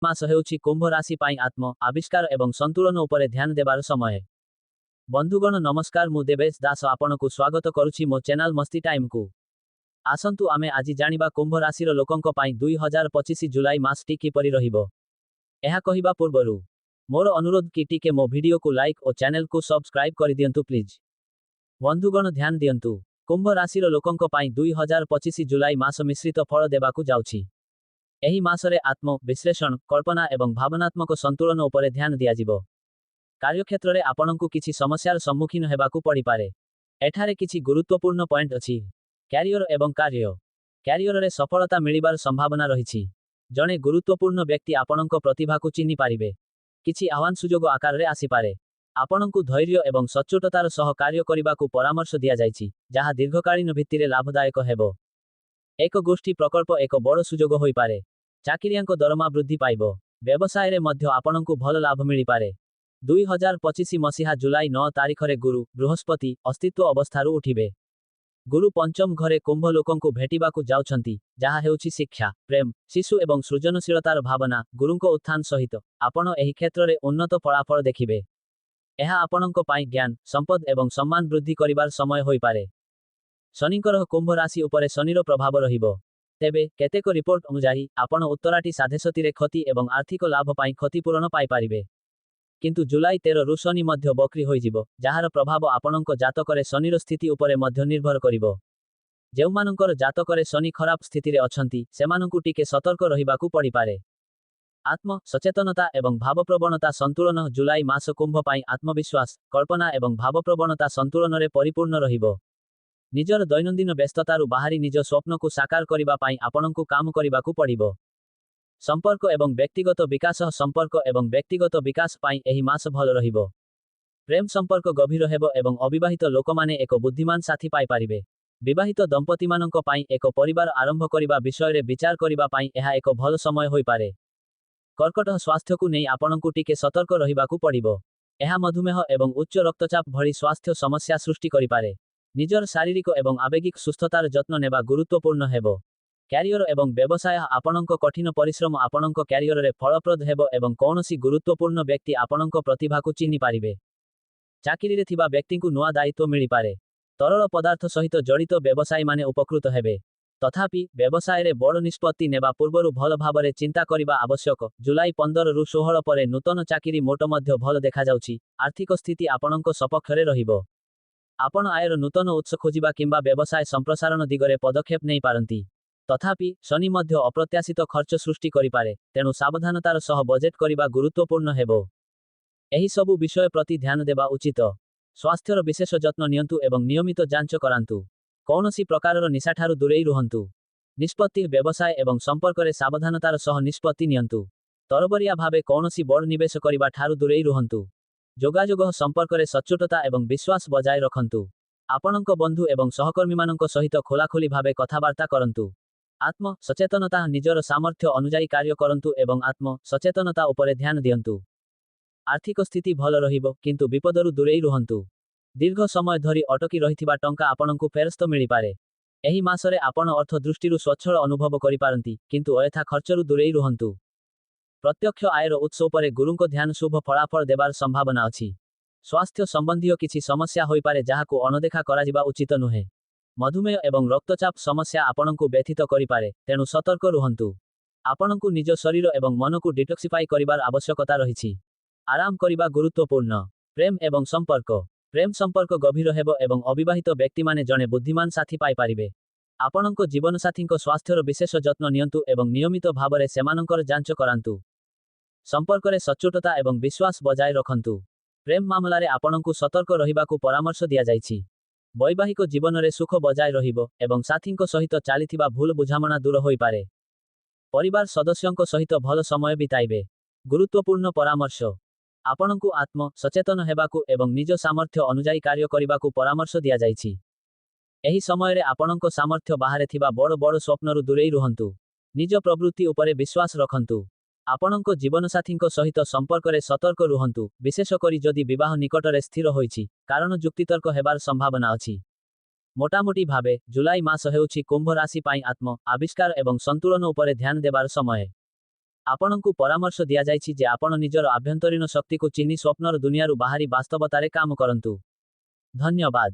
मास हेउछि कुंभ राशि पाई आत्म आविष्कार एवं संतुलन उपरे ध्यान देबार समय। बंधुगण नमस्कार, मु देवेश दास आपनकु स्वागत करुछि मो चैनल मस्ती टाइम को। आसंतु आमे आजि जानिबा कुंभ राशिर लोकंक पाई 2025 जुलाई मासटी किपरि रहिबो। एहा कहिबा पूर्वरु मोर अनुरोध कि टिके मो वीडियो को लाइक और चैनल को सब्सक्राइब करि दियंतु प्लीज। बंधुगण ध्यान दियंतु, कुंभ राशिर लोकंक पाई 2025 जुलाई मास मिश्रित फल देबाकु जाउछि। एही मासरे आत्म विश्लेषण, कल्पना एवं भावनात्मक संतुलन उपरे ध्यान दियाजिबो। कार्यक्षेत्र रे आपनकु किछि समस्यार सम्मुखीन हेबाकु पड़ी पारे। एठारे किछि गुरुत्वपूर्ण पॉइंट अछि। कैरियर एवं कार्य। कैरियर रे सफलता मिलिबार संभावना रहिछि। जणे गुरुत्वपूर्ण व्यक्ति आपनक प्रतिभाकु चिन्हि पारिबे। किछि आह्वान सुजोग आकार रे आसी पारे। आपनकु धैर्य एवं सच्चोटतार सह कार्य करिबाकु परामर्श दिया जाइछि, जाहा दीर्घकालीन भित्तिरे लाभदायक हेबो। एक गोष्ठी प्रकल्प एक बड़ सुजोग होई पारे। चाकिरियांक दरमा वृद्धि पाइबो। व्यवसाय रे मध्य आपनकु भल लाभ मिली पारे। 2025 मसीहा जुलाई 9 तारिखरे गुरु बृहस्पति अस्तित्व अवस्थारु उठिबे। गुरु पंचम घरे कुंभ लोकंकु भेटिबाकु जाउछंती, जाहा हेउछि शिक्षा, प्रेम, शिशु एवं सृजनशीलतार भावना। गुरुंको उत्थान सहित आपण एही क्षेत्र रे उन्नत फलाफल देखिबे। एहा आपणक पाई ज्ञान, संपद एवं सम्मान वृद्धि करिबार समय होई पारे। शनिकर कुंभ राशि उपरे शनिर प्रभाव रहिबो। तेबे केतेक रिपोर्ट अनुसारी आपण उत्तराटी साधेसतीरे क्षति एवं आर्थिक लाभ पाई क्षतिपूरण पाई पारिबे। किंतु जुलाई 13 रु शनि मध्य बक्री होइजिबो, जाहार प्रभाव आपणक जातकरे शनिर स्थिति उपरे मध्य निर्भर करिबो। जेउमानंकर जातकरे शनि खराब स्थिति रे अछंती, सेमानंकु टिके सतर्क रहिबाकु पड़ी पारे। आत्म सचेतनता एवं भावप्रवणता संतुलन। जुलाई मास कुंभ पाई आत्मविश्वास, कल्पना एवं भावप्रवणता संतुलन रे परिपूर्ण रहिबो। निजर दैनंदिन व्यस्ततारु बाहरी निज स्वप्नकु साकार करिबा पाई आपणकु काम करिबाकु पड़िबो। संपर्क एवं व्यक्तिगत विकास। संपर्क एवं व्यक्तिगत विकास पाई एही मास भल रहिबो। प्रेम संपर्क गभीर हेबो एवं अविवाहित लोकमाने एक बुद्धिमान साथी पाई पारिबे। विवाहित दंपतिमानंक पाई एक परिवार आरंभ करिबा विषय रे विचार करिबा पाई एहा एक भल समय होई पारे। कर्कट स्वास्थ्यकु नै आपणकु टिके सतर्क रहिबाकु पड़िबो। एहा मधुमेह एवं उच्च रक्तचाप भली स्वास्थ्य समस्या सृष्टि करि पारे। निजर शारीरिक एवं आवेगिक सुस्थतार जत्न नेबा गुरुत्वपूर्ण हेबो। कैरियर एवं व्यवसाय। आपणक कठिन परिश्रम आपणक कैरियर रे फलप्रद हेबो एवं कौनसी गुरुत्वपूर्ण व्यक्ति आपणक प्रतिभाकु चिन्हि पारिबे। चाकिरी रे थिबा व्यक्तिंकु नुआ दायित्व मिली पारे। तरल पदार्थ सहित जड़ित व्यवसायी माने उपकृत हेबे। तथापि व्यवसाय रे बड़ निष्पत्ति नेबा पूर्वरु भल भाबरे चिंता करिबा आवश्यक। जुलाई 15 रु 16 परे नूतन चाकिरी मोट मध्य भल देखा जाउछि। आर्थिक स्थिति आपणक सपक्षरे रहिबो। आपण आयर नूतन उत्स खोजिबा किंबा व्यवसाय संप्रसारण दिगरे पदक्षेप नै पारंती। तथापि शनि मध्य अप्रत्याशित खर्च सृष्टि करि पारे, तेणु सावधानतार सह बजेट करिबा गुरुत्वपूर्ण हेबो। एही सबु विषय प्रति ध्यान देबा उचित। स्वास्थ्यर विशेष जत्न नियंतु एवं नियमित जांच करांतु। कौनसी प्रकारर निशाठारु दूरेई रुहंतु। निष्पत्ति व्यवसाय एवं संपर्क रे सावधानतार सह निष्पत्ति नियंतु। तरबरिया भावे कौनसी बड़ निवेश करिबा ठारु दूरेई रुहंतु। जोगाजोग संपर्क रे सच्चोटता एवं विश्वास बजाय रखंतु। आपणक बंधु एवं सहकर्मीमानंक सहित खोलाखोली भावे कथाबार्ता करंतु। आत्म सचेतनता। निजर सामर्थ्य अनुजाई कार्य करंतु एवं आत्म सचेतनता उपरे ध्यान दियंतु। आर्थिक स्थिति भल रहिबो, किंतु विपदरु दूरेई रुहंतु। दीर्घ समय धरी अटकी रहिथिबा टंका आपणकु फेरस्त मिली पारे। एही मासरे आपण अर्थ दृष्टिरु स्वच्छळ अनुभव करि पारंती, किंतु अयथा खर्चरु दूरेई रुहंतु। प्रत्यक्ष आयर उत्स उपरे गुरुंको ध्यान शुभ फलाफल देबार संभावना अछि। स्वास्थ्य संबंधी किछि समस्या होई पारे, जाहाकु अनदेखा कराजिबा उचित नुहे। मधुमेह एवं रक्तचाप समस्या आपणकु व्यथित करि पारे, तेणु सतर्क रुहंतु। आपणकु निज शरीर एवं मनकु डिटॉक्सिफाई करिबार आवश्यकता रहिछि। आराम करिबा गुरुत्वपूर्ण। प्रेम एवं संपर्क। प्रेम संपर्क गभीर हेबो एवं अविवाहित व्यक्ति माने जणे बुद्धिमान साथी पाई पारिबे। आपणक जीवनसाथींक स्वास्थ्यर विशेष जत्न नियंतु एवं नियमित भावरे सेमानंकर जांच करांतु। संपर्क रे सच्चोटता एवं विश्वास बजाय रखंतु। प्रेम मामलारे आपणकु सतर्क रहिबाकु परामर्श दिया जाइछि। वैवाहिक जीवन रे सुख बजाय रहिबो एवं साथींक सहित चालिथिबा भूल बुझामणा दूर होई पारे। परिवार सदस्यंक सहित भल समय बिताइबे। गुरुत्वपूर्ण परामर्श। आपणकु आत्म सचेतन हेबाकु एवं निज सामर्थ्य अनुजाई कार्य करिबाकु परामर्श दिया जाइछि। एही समय रे आपणक सामर्थ्य बाहरे थिबा बड़ बड़ स्वप्नरु दूरेई रुहंतु। निज प्रवृत्ति उपरे विश्वास रखंतु। आपणक जीवनसाथींक सहित संपर्क रे सतर्क रुहंतु, विशेष करी जदि विवाह निकटरे स्थिर होइछि, कारण जुक्तितर्क हेबार संभावना अछि। मोटामोटी भावे जुलाई मास हेउछि कुंभ राशि पाई आत्म आविष्कार एवं संतुलन उपरे ध्यान देबार समय। ଆପଣଙ୍କୁ ପରାମର୍ଶ ଦିଆଯାଇଛି ଯେ ଆପଣ ନିଜର ଆଭ୍ୟନ୍ତରୀଣ ଶକ୍ତିକୁ ଚିହ୍ନି ସ୍ୱପ୍ନର ଦୁନିଆରୁ ବାହାରି ବାସ୍ତବତାରେ କାମ କରନ୍ତୁ। ଧନ୍ୟବାଦ।